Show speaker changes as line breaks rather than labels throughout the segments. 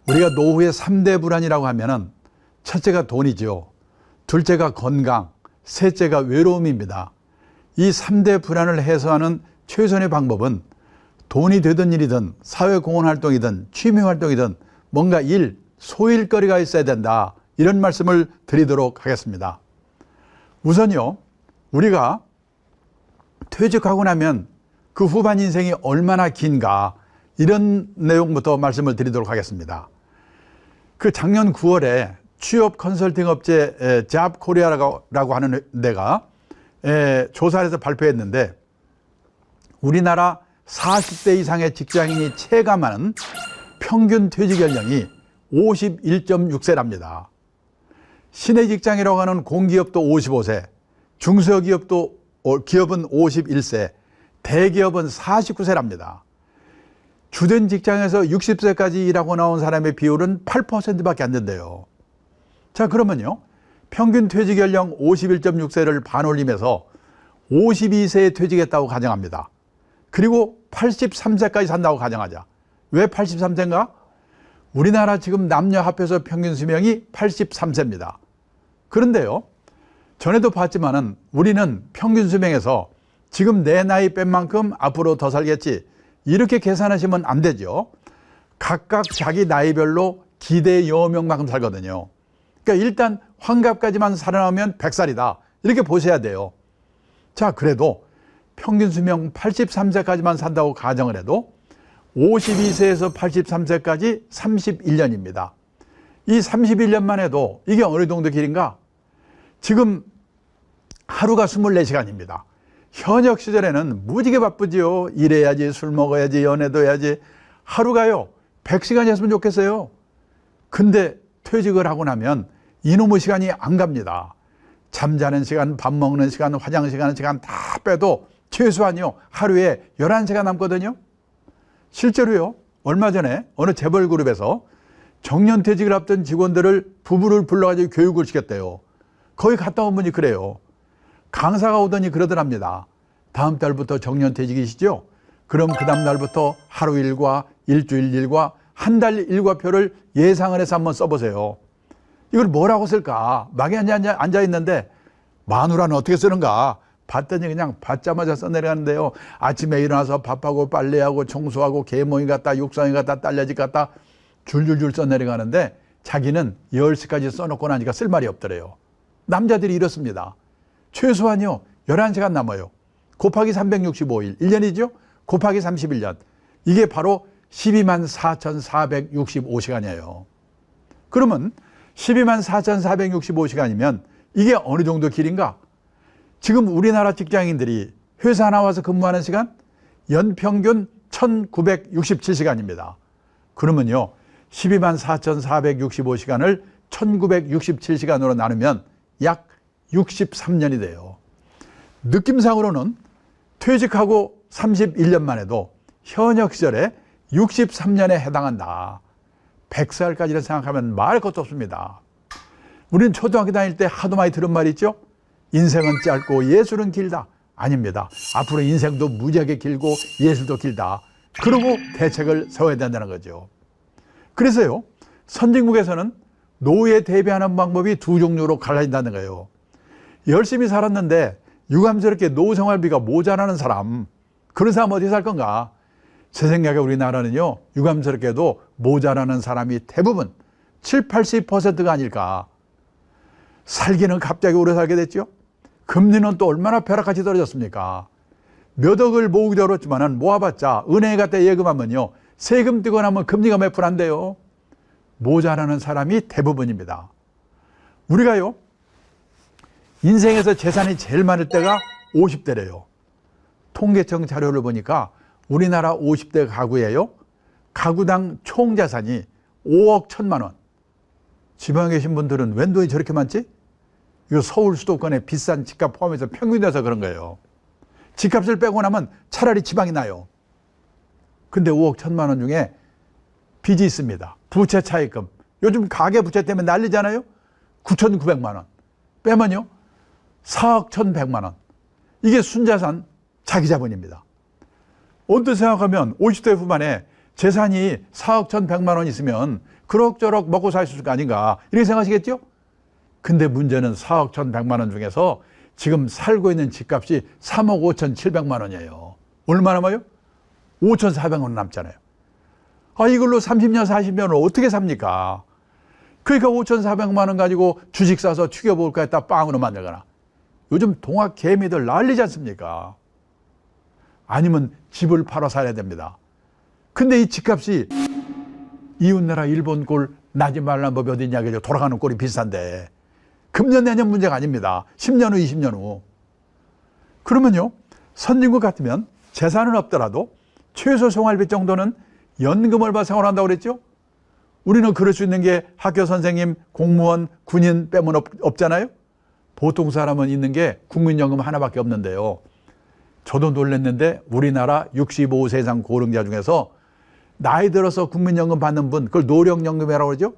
우리가 노후의 3대 불안이라고 하면은 첫째가 돈이죠. 둘째가 건강, 셋째가 외로움입니다. 이 3대 불안을 해소하는 최선의 방법은 돈이 되든 일이든 사회공헌 활동이든 취미 활동이든 뭔가 소일거리가 있어야 된다. 이런 말씀을 드리도록 하겠습니다. 우선요, 우리가 퇴직하고 나면 그 후반 인생이 얼마나 긴가, 이런 내용부터 말씀을 드리도록 하겠습니다. 그 작년 9월에 취업 컨설팅 업체 잡코리아라고 하는 데가 조사를 해서 발표했는데, 우리나라 40대 이상의 직장인이 체감하는 평균 퇴직 연령이 51.6세랍니다. 신의 직장이라고 하는 공기업도 55세, 중소기업은 51세, 대기업은 49세랍니다. 주된 직장에서 60세까지 일하고 나온 사람의 비율은 8%밖에 안 된대요. 자, 그러면요, 평균 퇴직 연령 51.6세를 반올림해서 52세에 퇴직했다고 가정합니다. 그리고 83세까지 산다고 가정하자. 왜 83세인가? 우리나라 지금 남녀 합해서 평균 수명이 83세입니다. 그런데요, 전에도 봤지만은 우리는 평균 수명에서 지금 내 나이 뺀 만큼 앞으로 더 살겠지, 이렇게 계산하시면 안 되죠. 각각 자기 나이별로 기대 여명만큼 살거든요. 그러니까 일단 환갑까지만 살아나오면 100살이다, 이렇게 보셔야 돼요. 자, 그래도 평균 수명 83세까지만 산다고 가정을 해도 52세에서 83세까지 31년입니다. 이 31년만 해도 이게 어느 정도 길인가? 지금 하루가 24시간입니다. 현역 시절에는 무지개 바쁘지요. 일해야지, 술 먹어야지, 연애도 해야지. 하루가요 100시간이었으면 좋겠어요. 근데 퇴직을 하고 나면 이놈의 시간이 안 갑니다. 잠자는 시간, 밥 먹는 시간, 화장실 가는 시간 다 빼도 최소한요 하루에 11시간 남거든요. 실제로요, 얼마 전에 어느 재벌 그룹에서 정년퇴직을 앞둔 직원들을 부부를 불러가지고 교육을 시켰대요. 거기 갔다 온 분이 그래요. 강사가 오더니 그러더랍니다. 다음 달부터 정년퇴직이시죠? 그럼 그 다음 날부터 하루 일과 일주일 일과 한 달 일과표를 예상을 해서 한번 써보세요. 이걸 뭐라고 쓸까? 막연히 앉아있는데 마누라는 어떻게 쓰는가? 봤더니 그냥 받자마자 써내려가는데요. 아침에 일어나서 밥하고 빨래하고 청소하고 개모임 갔다 육상이 갔다 딸려집 갔다 줄줄줄 써내려가는데 자기는 10시까지 써놓고 나니까 쓸 말이 없더래요. 남자들이 이렇습니다. 최소한요 11시간 남아요. 곱하기 365일, 1년이죠? 곱하기 31년. 이게 바로 124,465시간이에요. 그러면 124,465시간이면 이게 어느 정도 길인가? 지금 우리나라 직장인들이 회사 나와서 근무하는 시간 연평균 1967시간입니다. 그러면요 124,465시간을 1967시간으로 나누면 약 63년이 돼요. 느낌상으로는 퇴직하고 31년만 해도 현역 시절에 63년에 해당한다. 100살까지를 생각하면 말할 것도 없습니다. 우리는 초등학교 다닐 때 하도 많이 들은 말이 있죠? 인생은 짧고 예술은 길다. 아닙니다. 앞으로 인생도 무지하게 길고 예술도 길다. 그러고 대책을 세워야 된다는 거죠. 그래서요, 선진국에서는 노후에 대비하는 방법이 두 종류로 갈라진다는 거예요. 열심히 살았는데 유감스럽게 노후 생활비가 모자라는 사람, 그런 사람 어디 살 건가? 제 생각에 우리나라는요 유감스럽게도 모자라는 사람이 대부분 70~80%가 아닐까. 살기는 갑자기 오래 살게 됐죠. 금리는 또 얼마나 벼락같이 떨어졌습니까? 몇 억을 모으기도 어렵지만 모아봤자 은행에 갔다 예금하면요 세금 떼고 나면 금리가 몇 프로 안 돼요. 모자라는 사람이 대부분입니다. 우리가요 인생에서 재산이 제일 많을 때가 50대래요. 통계청 자료를 보니까 우리나라 50대 가구예요. 가구당 총 자산이 5억 1천만 원. 지방에 계신 분들은 웬 돈이 저렇게 많지? 이거 서울 수도권의 비싼 집값 포함해서 평균돼서 그런 거예요. 집값을 빼고 나면 차라리 지방이 나요. 근데 5억 1천만 원 중에 빚이 있습니다. 부채 차입금. 요즘 가계 부채 때문에 난리잖아요. 9,900만 원. 빼면요 4억 1,100만 원. 이게 순자산 자기 자본입니다. 언뜻 생각하면 50대 후반에 재산이 4억 1,100만 원 있으면 그럭저럭 먹고 살 수 있을 거 아닌가 이렇게 생각하시겠죠? 근데 문제는 4억 1,100만 원 중에서 지금 살고 있는 집값이 3억 5,700만 원이에요. 얼마 남아요? 5,400원 남잖아요. 이걸로 30년 40년을 어떻게 삽니까? 그러니까 5,400만 원 가지고 주식 사서 튀겨볼까 했다 빵으로 만들거나, 요즘 동학 개미들 난리지 않습니까? 아니면 집을 팔아 살아야 됩니다. 근데 이 집값이 이웃나라 일본 꼴 나지 말란 법이 어디 있냐, 그죠? 돌아가는 꼴이 비슷한데 금년 내년 문제가 아닙니다. 10년 후 20년 후. 그러면요, 선진국 같으면 재산은 없더라도 최소 생활비 정도는 연금을 받아 생활한다고 그랬죠? 우리는 그럴 수 있는 게 학교 선생님, 공무원, 군인 빼면 없잖아요? 보통 사람은 있는 게 국민연금 하나밖에 없는데요. 저도 놀랐는데 우리나라 65세 이상 고령자 중에서 나이 들어서 국민연금 받는 분, 그걸 노령연금이라고 그러죠?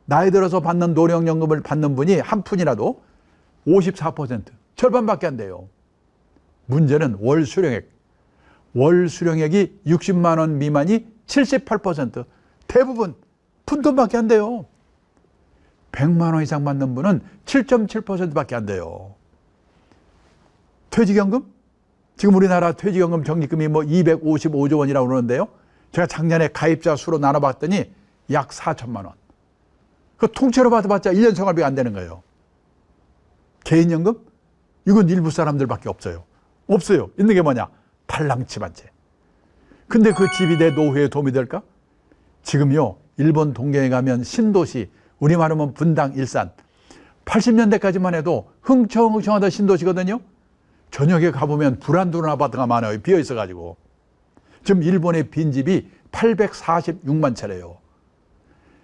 나이 들어서 받는 노령연금을 받는 분이 한 푼이라도 54%, 절반밖에 안 돼요. 문제는 월 수령액. 월 수령액이 60만 원 미만이 78%, 대부분 푼돈밖에 안 돼요. 100만 원 이상 받는 분은 7.7%밖에 안 돼요. 퇴직연금? 지금 우리나라 퇴직연금 적립금이 뭐 255조 원이라고 그러는데요. 제가 작년에 가입자 수로 나눠봤더니 약 4천만 원. 그 통째로 받아봤자 1년 생활비가 안 되는 거예요. 개인연금? 이건 일부 사람들밖에 없어요. 없어요. 있는 게 뭐냐? 탈랑집 한 채. 근데 그 집이 내 노후에 도움이 될까? 지금요, 일본 동경에 가면 신도시, 우리 말하면 분당, 일산, 80년대까지만 해도 흥청흥청하던 신도시거든요. 저녁에 가보면 불안도는 아파트가 많아요. 비어 있어가지고. 지금 일본의 빈집이 846만 채래요.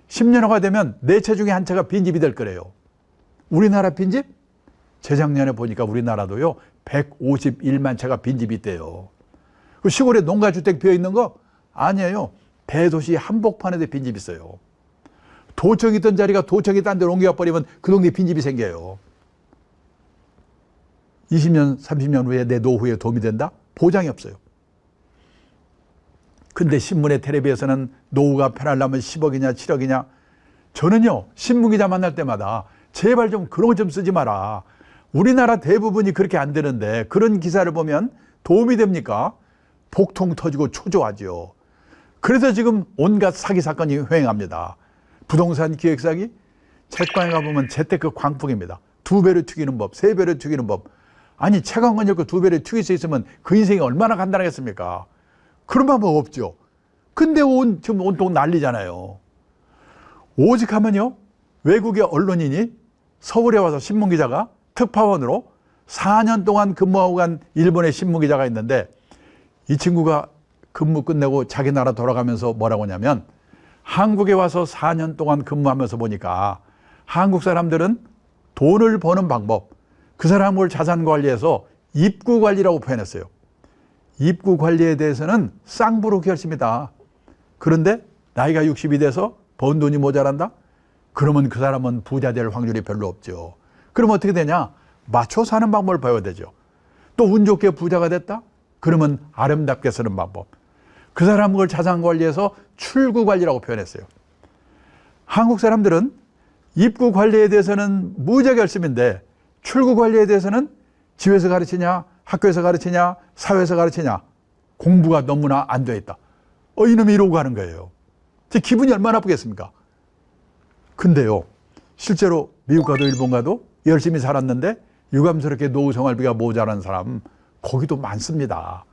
10년호가 되면 4채 중에 한 채가 빈집이 될 거래요. 우리나라 빈집? 재작년에 보니까 우리나라도요, 151만 채가 빈집이 있대요. 그 시골에 농가주택 비어 있는 거? 아니에요. 대도시 한복판에도 빈집 있어요. 도청이 있던 자리가 도청이 딴 데로 옮겨버리면 그 동네에 빈집이 생겨요. 20년, 30년 후에 내 노후에 도움이 된다? 보장이 없어요. 근데 신문에 텔레비에서는 노후가 편하려면 10억이냐 7억이냐. 저는요, 신문기자 만날 때마다 제발 좀 그런 거 좀 쓰지 마라. 우리나라 대부분이 그렇게 안 되는데 그런 기사를 보면 도움이 됩니까? 복통 터지고 초조하죠. 그래서 지금 온갖 사기 사건이 횡행합니다. 부동산 기획 사기, 채권에 가보면 재테크 광풍입니다. 2배로 튀기는 법, 3배로 튀기는 법. 아니, 책 한 권 읽고 2배로 튀길 수 있으면 그 인생이 얼마나 간단하겠습니까? 그런 방법 없죠. 근데 지금 온통 난리잖아요. 오직 하면요, 외국의 언론인이 서울에 와서 신문기자가 특파원으로 4년 동안 근무하고 간 일본의 신문기자가 있는데, 이 친구가 근무 끝내고 자기 나라 돌아가면서 뭐라고 하냐면, 한국에 와서 4년 동안 근무하면서 보니까 한국 사람들은 돈을 버는 방법, 그 사람을 자산 관리해서 입구 관리라고 표현했어요. 입구 관리에 대해서는 쌍부로 결심이다. 그런데 나이가 60이 돼서 번 돈이 모자란다? 그러면 그 사람은 부자 될 확률이 별로 없죠. 그럼 어떻게 되냐? 맞춰 사는 방법을 배워야 되죠. 또 운 좋게 부자가 됐다? 그러면 아름답게 쓰는 방법. 그 사람을 자산 관리해서 출구 관리라고 표현했어요. 한국 사람들은 입구 관리에 대해서는 무자결심인데 출구 관리에 대해서는 집에서 가르치냐, 학교에서 가르치냐, 사회에서 가르치냐, 공부가 너무나 안 돼 있다. 이놈이 이러고 가는 거예요. 제 기분이 얼마나 나쁘겠습니까? 근데요, 실제로 미국 가도 일본 가도 열심히 살았는데 유감스럽게 노후 생활비가 모자란 사람 거기도 많습니다.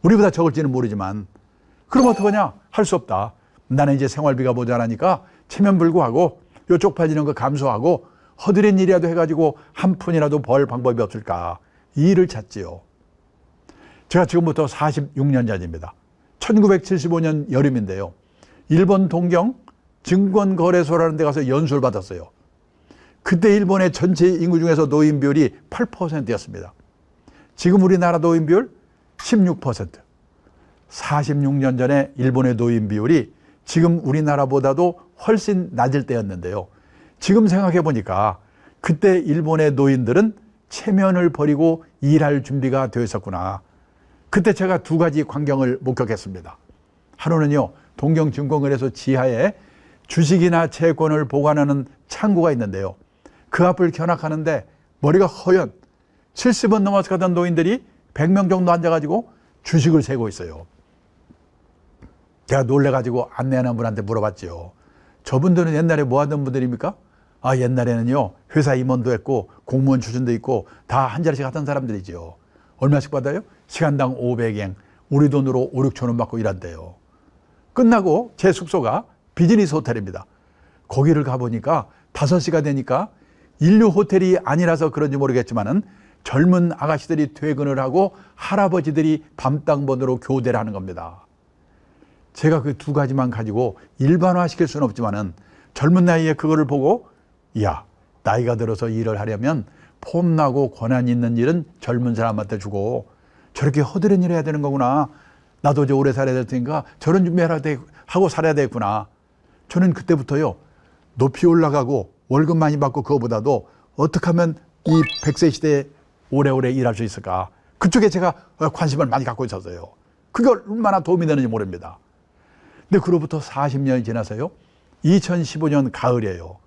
우리보다 적을지는 모르지만. 그럼 어떡하냐? 할 수 없다. 나는 이제 생활비가 모자라니까 체면불구하고 요쪽 빠지는 거 감수하고 허드렛 일이라도 해가지고 한 푼이라도 벌 방법이 없을까? 이 일을 찾지요. 제가 지금부터 46년 전입니다. 1975년 여름인데요. 일본 동경 증권거래소라는 데 가서 연수를 받았어요. 그때 일본의 전체 인구 중에서 노인 비율이 8%였습니다. 지금 우리나라 노인 비율 16%. 46년 전에 일본의 노인 비율이 지금 우리나라보다도 훨씬 낮을 때였는데요. 지금 생각해 보니까 그때 일본의 노인들은 체면을 버리고 일할 준비가 되어 있었구나. 그때 제가 두 가지 광경을 목격했습니다. 하루는요, 동경증권거래소 지하에 주식이나 채권을 보관하는 창구가 있는데요. 그 앞을 견학하는데 머리가 허연 70은 넘어서 가던 노인들이 100명 정도 앉아가지고 주식을 세고 있어요. 제가 놀래가지고 안내하는 분한테 물어봤죠. 저분들은 옛날에 뭐 하던 분들입니까? 아, 옛날에는요, 회사 임원도 했고 공무원 출신도 있고 다 한 자리씩 하던 사람들이죠. 얼마씩 받아요? 시간당 500엔, 우리 돈으로 5, 6천 원 받고 일한대요. 끝나고 제 숙소가 비즈니스 호텔입니다. 거기를 가보니까 5시가 되니까 인류 호텔이 아니라서 그런지 모르겠지만은 젊은 아가씨들이 퇴근을 하고 할아버지들이 밤땅번으로 교대를 하는 겁니다. 제가 그 두 가지만 가지고 일반화 시킬 수는 없지만은 젊은 나이에 그거를 보고, 야, 나이가 들어서 일을 하려면 폼나고 권한 있는 일은 젊은 사람한테 주고 저렇게 허드렛 일을 해야 되는 거구나. 나도 이제 오래 살아야 될 테니까 저런 준비하라 하고 살아야 되겠구나. 저는 그때부터요, 높이 올라가고 월급 많이 받고 그거보다도 어떻게 하면 이 100세 시대에 오래오래 일할 수 있을까. 그쪽에 제가 관심을 많이 갖고 있었어요. 그게 얼마나 도움이 되는지 모릅니다. 근데 그로부터 40년이 지나서요, 2015년 가을이에요.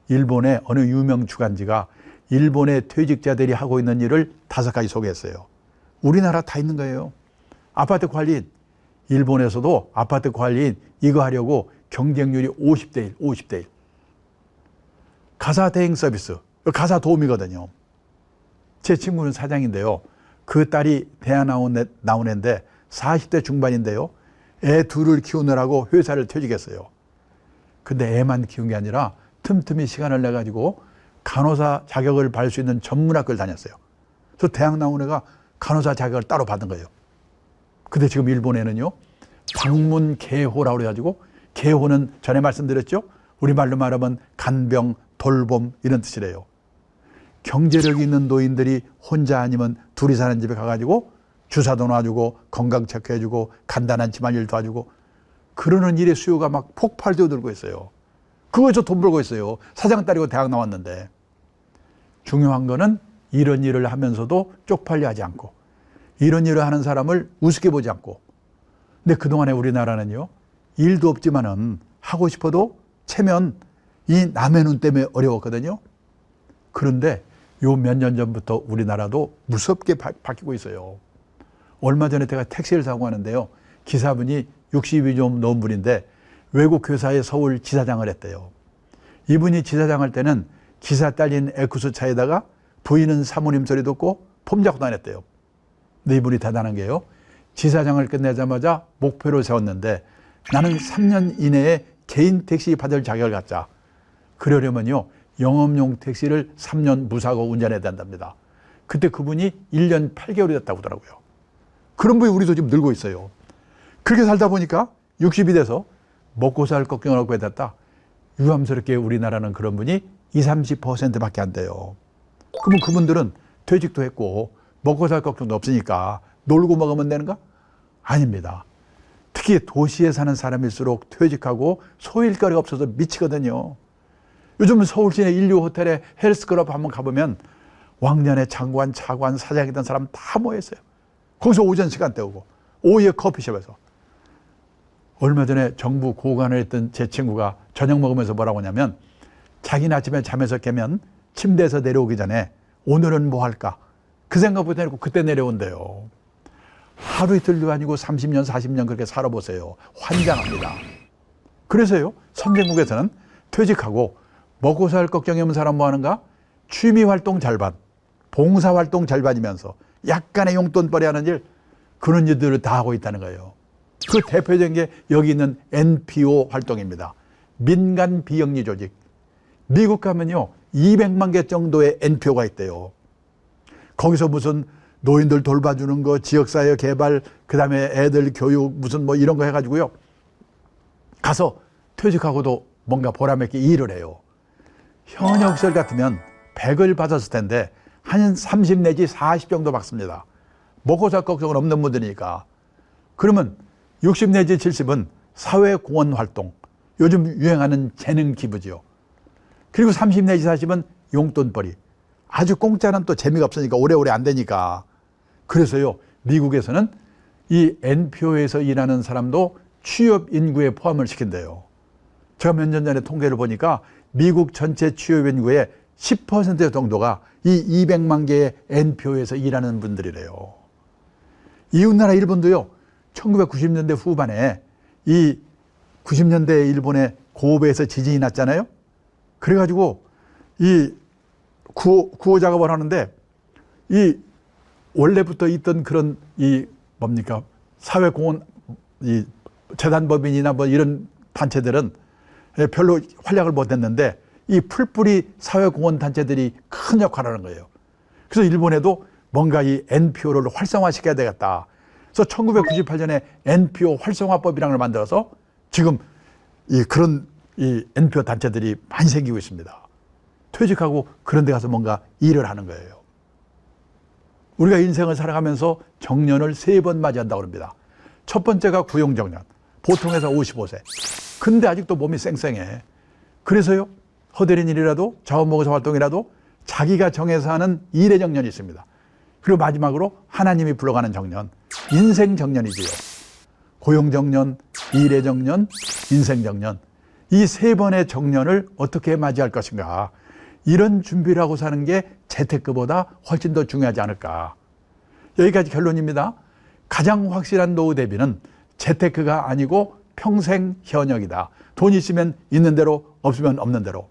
일본의 어느 유명 주간지가 일본의 퇴직자들이 하고 있는 일을 5가지 소개했어요. 우리나라 다 있는 거예요. 아파트 관리인, 일본에서도 아파트 관리인 이거 하려고 경쟁률이 50대 1, 50대 1. 가사 대행 서비스, 가사 도우미거든요. 제 친구는 사장인데요. 그 딸이 대학 나온 애인데 40대 중반인데요. 애 둘을 키우느라고 회사를 퇴직했어요. 근데 애만 키운 게 아니라 틈틈이 시간을 내가지고 간호사 자격을 받을 수 있는 전문학교를 다녔어요. 그래서 대학 나온 애가 간호사 자격을 따로 받은 거예요. 근데 지금 일본에는요, 방문개호라고 그래가지고, 개호는 전에 말씀드렸죠? 우리말로 말하면 간병, 돌봄 이런 뜻이래요. 경제력이 있는 노인들이 혼자 아니면 둘이 사는 집에 가가지고 주사도 놔주고 건강 체크해주고 간단한 집안일 도와주고 그러는 일의 수요가 막 폭발되어 들고 있어요. 그거에서 돈 벌고 있어요. 사장 딸이고 대학 나왔는데. 중요한 거는 이런 일을 하면서도 쪽팔려 하지 않고 이런 일을 하는 사람을 우습게 보지 않고. 근데 그동안에 우리나라는요, 일도 없지만은 하고 싶어도 체면 이 남의 눈 때문에 어려웠거든요. 그런데 요 몇 년 전부터 우리나라도 무섭게 바뀌고 있어요. 얼마 전에 제가 택시를 타고 가는데요. 기사분이 60이 좀 넘은 분인데 외국 회사의 서울 지사장을 했대요. 이분이 지사장 할 때는 기사 딸린 에쿠스 차에다가 부인은 사모님 소리 듣고 폼 잡고 다녔대요. 근데 이분이 대단한 게요, 지사장을 끝내자마자 목표를 세웠는데 나는 3년 이내에 개인 택시 받을 자격을 갖자. 그러려면요, 영업용 택시를 3년 무사고 운전해야 된답니다. 그때 그분이 1년 8개월이 됐다고 하더라고요. 그런 분이 우리도 지금 늘고 있어요. 그렇게 살다 보니까 60이 돼서 먹고 살 걱정을 하고 됐다. 유감스럽게 우리나라는 그런 분이 20, 30%밖에 안 돼요. 그러면 그분들은 퇴직도 했고 먹고 살 걱정도 없으니까 놀고 먹으면 되는가? 아닙니다. 특히 도시에 사는 사람일수록 퇴직하고 소일거리가 없어서 미치거든요. 요즘 서울 시내 인류 호텔에 헬스클럽 한번 가보면 왕년에 장관, 차관, 사장이던 사람 다 모여있어요. 거기서 오전 시간 때우고 오후에 커피숍에서. 얼마 전에 정부 고관을 했던 제 친구가 저녁 먹으면서 뭐라고 하냐면, 자기는 아침에 잠에서 깨면 침대에서 내려오기 전에 오늘은 뭐 할까? 그 생각부터 해놓고 그때 내려온대요. 하루 이틀도 아니고 30년, 40년 그렇게 살아보세요. 환장합니다. 그래서요, 선진국에서는 퇴직하고 먹고 살 걱정이 없는 사람 뭐 하는가? 취미활동 절반, 봉사활동 절반이면서 약간의 용돈벌이 하는 일, 그런 일들을 다 하고 있다는 거예요. 그 대표적인 게 여기 있는 NPO 활동입니다. 민간 비영리 조직. 미국 가면요, 200만 개 정도의 NPO가 있대요. 거기서 무슨 노인들 돌봐주는 거, 지역사회 개발, 그 다음에 애들 교육, 무슨 뭐 이런 거 해가지고요, 가서 퇴직하고도 뭔가 보람있게 일을 해요. 현역 시절 같으면 100을 받았을 텐데 한 30 내지 40 정도 받습니다. 먹고 살 걱정은 없는 분들이니까. 그러면 60 내지 70은 사회공헌 활동, 요즘 유행하는 재능 기부지요. 그리고 30 내지 40은 용돈벌이. 아주 공짜는 또 재미가 없으니까 오래오래 안 되니까. 그래서요, 미국에서는 이 NPO에서 일하는 사람도 취업 인구에 포함을 시킨대요. 제가 몇 년 전에 통계를 보니까 미국 전체 취업 인구의 10% 정도가 이 200만 개의 NPO에서 일하는 분들이래요. 이웃나라 일본도요, 1990년대 후반에 이 90년대 일본의 고베에서 지진이 났잖아요. 그래가지고 이 구호 작업을 하는데 이 원래부터 있던 그런 이 뭡니까 사회공헌 이 재단법인이나 뭐 이런 단체들은 별로 활약을 못했는데 이 풀뿌리 사회공헌 단체들이 큰 역할을 하는 거예요. 그래서 일본에도 뭔가 이 NPO를 활성화시켜야 되겠다. 그래서 1998년에 NPO 활성화법이라는 걸 만들어서 지금 이 그런 이 NPO 단체들이 많이 생기고 있습니다. 퇴직하고 그런 데 가서 뭔가 일을 하는 거예요. 우리가 인생을 살아가면서 정년을 3번 맞이한다고 합니다. 첫 번째가 고용정년, 보통에서 55세. 근데 아직도 몸이 쌩쌩해. 그래서요, 허드렛 일이라도 자원봉사 활동이라도 자기가 정해서 하는 일의 정년이 있습니다. 그리고 마지막으로 하나님이 불러가는 정년, 인생 정년이지요. 고용 정년, 일의 정년, 인생 정년. 이 3번의 정년을 어떻게 맞이할 것인가. 이런 준비를 하고 사는 게 재테크보다 훨씬 더 중요하지 않을까. 여기까지 결론입니다. 가장 확실한 노후 대비는 재테크가 아니고 평생 현역이다. 돈 있으면 있는 대로, 없으면 없는 대로.